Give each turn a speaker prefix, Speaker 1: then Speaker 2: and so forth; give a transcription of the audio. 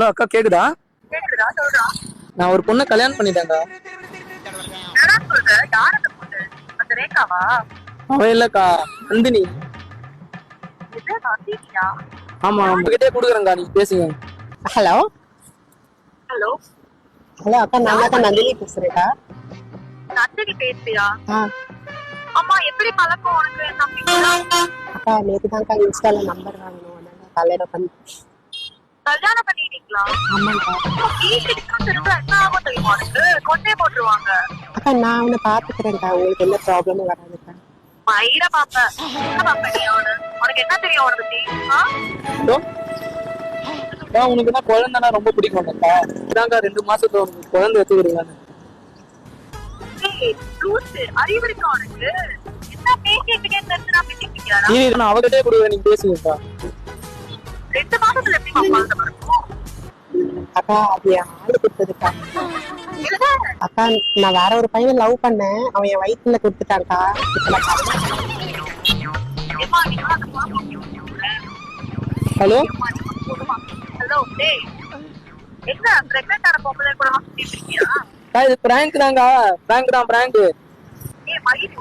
Speaker 1: Hello அக்கா, கேக்குதா?
Speaker 2: கேக்குதா? சொல்றா.
Speaker 1: நான் ஒரு பொண்ணை கல்யாணம் பண்ணிட்டேன்டா.
Speaker 2: என்னடா சொல்ற? யார் அந்த பொண்ணு? அந்த ரேகாவா?
Speaker 1: அவ இல்லக்கா, நந்தினி.
Speaker 2: இது நந்தினியா?
Speaker 1: ஆமா, உங்ககிட்டே கொடுக்குறேங்க்கா, நீங்க பேசுங்க.
Speaker 3: ஹலோ
Speaker 2: ஹலோ,
Speaker 3: ஹலோ அக்கா, நான் தான் நந்தினி பேசுறேன்க்கா.
Speaker 2: நந்தினி பேசுறியா?
Speaker 3: ஆ
Speaker 2: அம்மா, எப்படி பழக்கம் உனக்கு தம்பிக்கு?
Speaker 3: அக்கா, நேற்று தான்க்கா இன்ஸ்டால நம்பர் வாங்கணும், அதனால கல்யாணம் பண்ணி.
Speaker 2: கல்யாணம் பண்ணிட்டீங்களா?
Speaker 3: ஆமாங்கக்கா.
Speaker 2: வீட்டுக்கு திரும்ப என்ன ஆகும் தெரியுமா உனக்கு? கொண்டே போட்டுருவாங்க.
Speaker 3: அக்கா, நான் அவனை பாத்துக்கிறேன்க்கா, உங்களுக்கு எந்த ப்ராப்ளமும் வராதுக்கா.
Speaker 2: மயிர பாப்ப என்ன பாப்ப நீ அவனு? உனக்கு என்ன தெரியும் அவனை பத்தி?
Speaker 1: ஹலோ அக்கா, உனக்கு தான் குழந்தைனா ரொம்ப பிடிக்கும்க்கா. இதாங்க 2 மாசத்துல உனக்கு குழந்தை வச்சுக்கிறீங்களான்னு.
Speaker 2: ஏய், லூசு, அறிவு இருக்கா உனக்கு? என்ன பேசிக்கிட்டே தெரிஞ்சுனா பேசிக்கிட்டியாடா?
Speaker 1: நான் அவகிட்டே கொடுக்குறேன், நீங்க பேசுங்கக்கா.
Speaker 2: 2 மாசத்துல எப்படி குழந்தை பிறக்கும்?
Speaker 3: அக்கா, அது என் ஆளு கொடுத்ததுக்கா.
Speaker 2: இல்ல,
Speaker 3: அக்கா, நான் வேற ஒரு பையனை லவ் பண்ணேன், அவன் என் வயிற்றுல கொடுத்துட்டான்க்கா. இப்ப நான்
Speaker 2: ஏம்மா, நீ அந்த பாப்பா
Speaker 1: ஹலோ
Speaker 2: ஹலோ, டேய், என்ன பிரெக்னென்ட் ஆன பொம்பளை கூட சுத்திட்டு இருக்கியா?
Speaker 1: இது பிராங்க் தாங்க. பிராங்க் தான், பிராங்க்.
Speaker 2: ஏய் மயிறு